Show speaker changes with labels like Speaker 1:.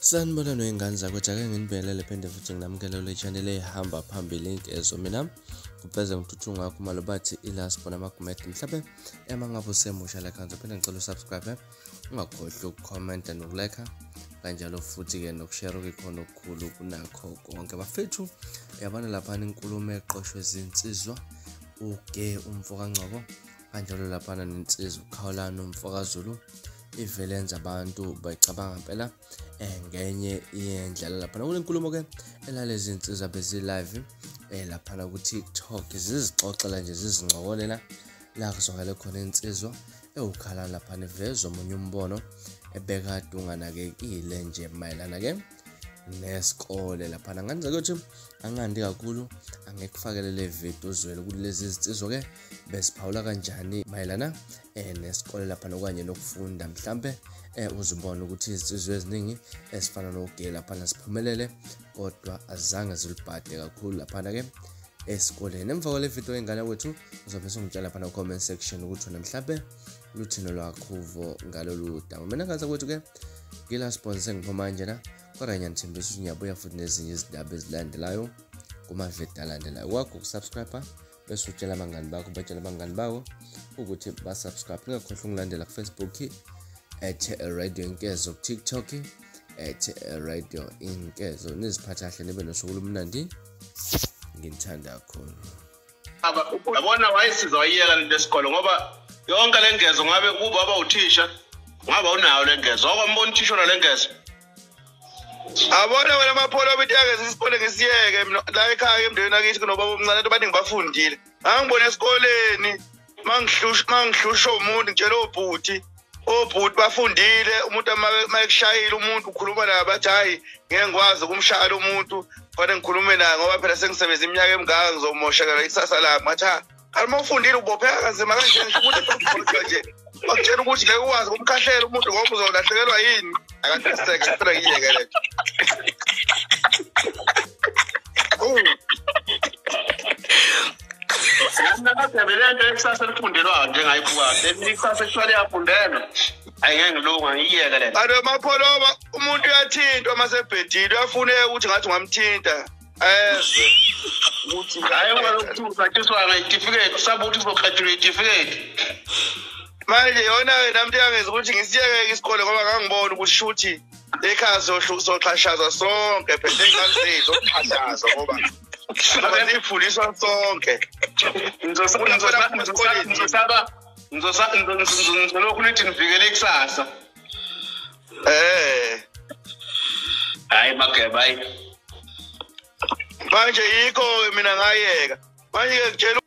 Speaker 1: Sanibona noyingane zakwethu ake nginibelele phinde futhi nginamukele le channel ehamba phambili inkezo mina kupheze ngithuthu ngakho malo bathi ilaspo namagumet mhlawumbe emangabe usemusha la khanza phinde ngicela usubscribe ungakhohlwa ukucomment nokulike kanjalo futhi ke nokushare ukukhona okukhulu kunakho konke bafethu yabona lapha inkulumo eqoshwe izinsizwa uGeh umfokaNgcobo kanjalo lapha nensizwa uKhawulani umfoka Zulu ivelenza abantu bayicabanga phela ngenye indlela lapha kulenkulumo ke elalezi insizwa bezi live lapha ku TikTok zizixoxela nje zizincokolela la kuzokale khona insizwa ewukhala lapha nevezo omunye umbono ebekade unganakekile nje mayelana ke neskole lapha nganze ukuthi angandi kakhulu angekufakele le video uzwele ukuthi lezi insizwa ke besiphawula kanjani mayelana neskole lapha nokanye nokufunda mhlambe uzibona ukuthi izizwe eziningi esifana noGeh lapha nasiphumelele kodwa azange zilibhade kakhulu lapha ke esikoleni. Emva kwale video engane wethu uzobe songitshela lapha na comment section ukuthi namhlanje luthino lwakhuvo ngalolu daba. Mina ngaza kwethu ke ngila sponsor ngiphuma manje na kodwa nyanthembisa ukuthi ngiyabuya futhi nezinye izindaba ezilandelayo kuma video alandelayo. Wakho ukusubscribe bese utshela abangani bakho batshela abangani bakho ukuthi ba subscribe. Ngakhohlwa ungilandela ku Facebook @radio inkezo, ku TikTok @radio inkezo. Niziphatha kahle nibe nosuku lumnandi. Ngithanda kakhulu.
Speaker 2: Yabona wayisiza wayiyeka lento esikole ngoba yonke lengezo ngabe kuba abawuthisha ngaba unayo lengezo okwambona uthisha onalengezo. Abona wena mapholo bithi yake sisipole ngisiyeke mina la ekhaya emndeni akithi kunobaba omncane abantu abaningi bafundile. Angibona esikoleni mangihlusha umuntu ngitshela obhuti bafundile umuntu mayekushayila umuntu ukhuluma naye bathi hayi ngeke ngikwazi ukumshaya umuntu fanele ngikhulume naye ngoba phela sengisebenza iminyaka emingaka ngizomoshakala ikusasa lami matha kalima ufundile ubopheka kanzima kanje ukuthi nje bakutshela ukuthi ngeke ukwazi ukumkhahlela umuntu ngoba uzolahlekelwa yini akatheseke kuphela ngiyeke le Ngingathebelente ikusasa elifundelwa njengayibuka ikusasa ekushwale yafundelwa ayengeke ngilunga ngiyeke le ado mapholoba umuntu uyathintwa masebhedile uyafuneka ukuthi ngathi ungamthinta ukuthi hayi ukuthi uzatshiswa ngeitificate usabe ukuthi uzograduate certificate manje yona namntu yangeza ukuthi ngisiyeke isikole ngoba ngangibona ukuthi shuthi ekhaya soxhashaza sonke phela engazizo ukuxhashaza ngoba abasifundiswa sonke ngizolokhu nithi nivikele ikusasa hayi mageba hayi manje yikho mina ngayeka manje ke kutshela